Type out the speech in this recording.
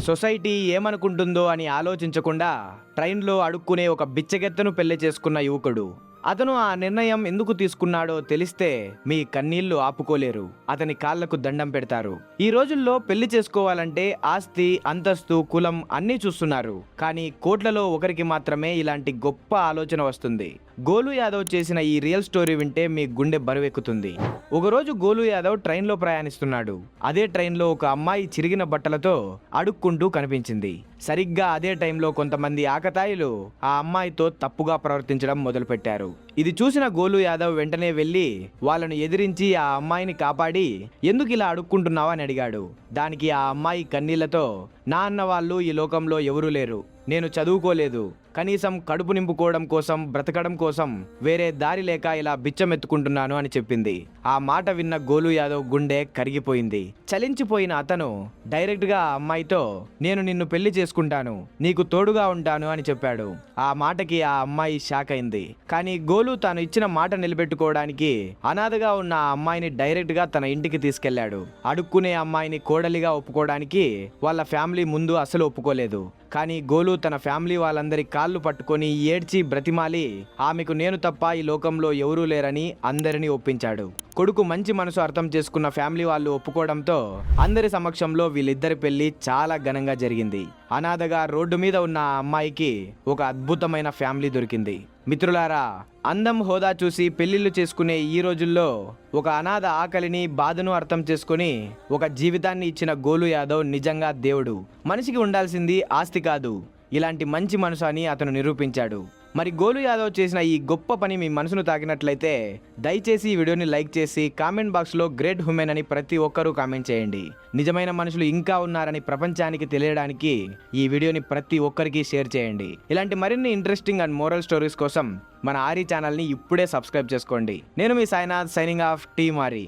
Society ఏమనుకుంటుందో అని ఆలోచించకుండా ట్రైన్లో అడుక్కునే ఒక బిచ్చగెత్తను పెళ్లి చేసుకున్న యువకుడు. అతను ఆ నిర్ణయం ఎందుకు తీసుకున్నాడో తెలిస్తే మీ కన్నీళ్లు ఆపుకోలేరు. అతని కాళ్లకు దండం పెడతారు. ఈ రోజుల్లో పెళ్లి చేసుకోవాలంటే ఆస్తి, అంతస్తు, కులం అన్నీ చూస్తున్నారు. కానీ కోట్లలో ఒకరికి మాత్రమే ఇలాంటి గొప్ప ఆలోచన వస్తుంది. గోలు యాదవ్ చేసిన ఈ రియల్ స్టోరీ వింటే మీ గుండె బరువెక్కుతుంది. ఒకరోజు గోలు యాదవ్ ట్రైన్లో ప్రయాణిస్తున్నాడు. అదే ట్రైన్లో ఒక అమ్మాయి చిరిగిన బట్టలతో అడుక్కుంటూ కనిపించింది. సరిగ్గా అదే టైంలో కొంతమంది ఆకతాయిలు ఆ అమ్మాయితో తప్పుగా ప్రవర్తించడం మొదలుపెట్టారు. ఇది చూసిన గోలు యాదవ్ వెంటనే వెళ్లి వాళ్ళను ఎదిరించి ఆ అమ్మాయిని కాపాడి ఎందుకు ఇలా అడుక్కుంటున్నావా అని అడిగాడు. దానికి ఆ అమ్మాయి కన్నీళ్లతో, నా అన్న వాళ్ళు ఈ లోకంలో ఎవరూ లేరు, నేను చదువుకోలేదు, కనీసం కడుపు నింపుకోవడం కోసం, బ్రతకడం కోసం వేరే దారి లేక ఇలా బిచ్చమెత్తుకుంటున్నాను అని చెప్పింది. ఆ మాట విన్న గోలు యాదవ్ గుండె కరిగిపోయింది. చలించిపోయిన అతను డైరెక్ట్ గా ఆ అమ్మాయితో, నేను నిన్ను పెళ్లి చేసుకుంటాను, నీకు తోడుగా ఉంటాను అని చెప్పాడు. ఆ మాటకి ఆ అమ్మాయి షాక్ అయింది. కానీ గోలు తాను ఇచ్చిన మాట నిలబెట్టుకోవడానికి అనాథగా ఉన్న ఆ అమ్మాయిని డైరెక్ట్ గా తన ఇంటికి తీసుకెళ్లాడు. అడుక్కునే అమ్మాయిని కోడలిగా ఒప్పుకోవడానికి వాళ్ళ ఫ్యామిలీ ముందు అసలు ఒప్పుకోలేదు. కానీ గోలు తన ఫ్యామిలీ వాళ్ళందరి కాళ్ళు పట్టుకొని ఏడ్చి బ్రతిమాలి ఆమెకు నేను తప్ప ఈ లోకంలో ఎవరూ లేరని అందరినీ ఒప్పించాడు. కొడుకు మంచి మనసు అర్థం చేసుకున్న ఫ్యామిలీ వాళ్ళు ఒప్పుకోవడంతో అందరి సమక్షంలో వీళ్ళిద్దరి పెళ్లి చాలా ఘనంగా జరిగింది. అనాథగా రోడ్డు మీద ఉన్న ఆ అమ్మాయికి ఒక అద్భుతమైన ఫ్యామిలీ దొరికింది. మిత్రులారా, అందం, హోదా చూసి పెళ్లిళ్ళు చేసుకునే ఈ రోజుల్లో ఒక అనాథ ఆకలిని, బాధను అర్థం చేసుకుని ఒక జీవితాన్ని ఇచ్చిన గోలు యాదవ్ నిజంగా దేవుడు. మనిషికి ఉండాల్సింది ఆస్తి కాదు, ఇలాంటి మంచి మనసు అని అతను నిరూపించాడు. మరి గోలు యాదవ్ చేసిన ఈ గొప్ప పని మీ మనసును తాకినట్లయితే దయచేసి ఈ వీడియోని లైక్ చేసి కామెంట్ బాక్స్లో గ్రేట్ హ్యూమెన్ అని ప్రతి ఒక్కరూ కామెంట్ చేయండి. నిజమైన మనుషులు ఇంకా ఉన్నారని ప్రపంచానికి తెలియడానికి ఈ వీడియోని ప్రతి ఒక్కరికి షేర్ చేయండి. ఇలాంటి మరిన్ని ఇంట్రెస్టింగ్ అండ్ మోరల్ స్టోరీస్ కోసం మన ఆరి ఛానల్ని ఇప్పుడే సబ్స్క్రైబ్ చేసుకోండి. నేను మీ సాయినాథ్, సైనింగ్ ఆఫ్, టీమ్ ఆరి.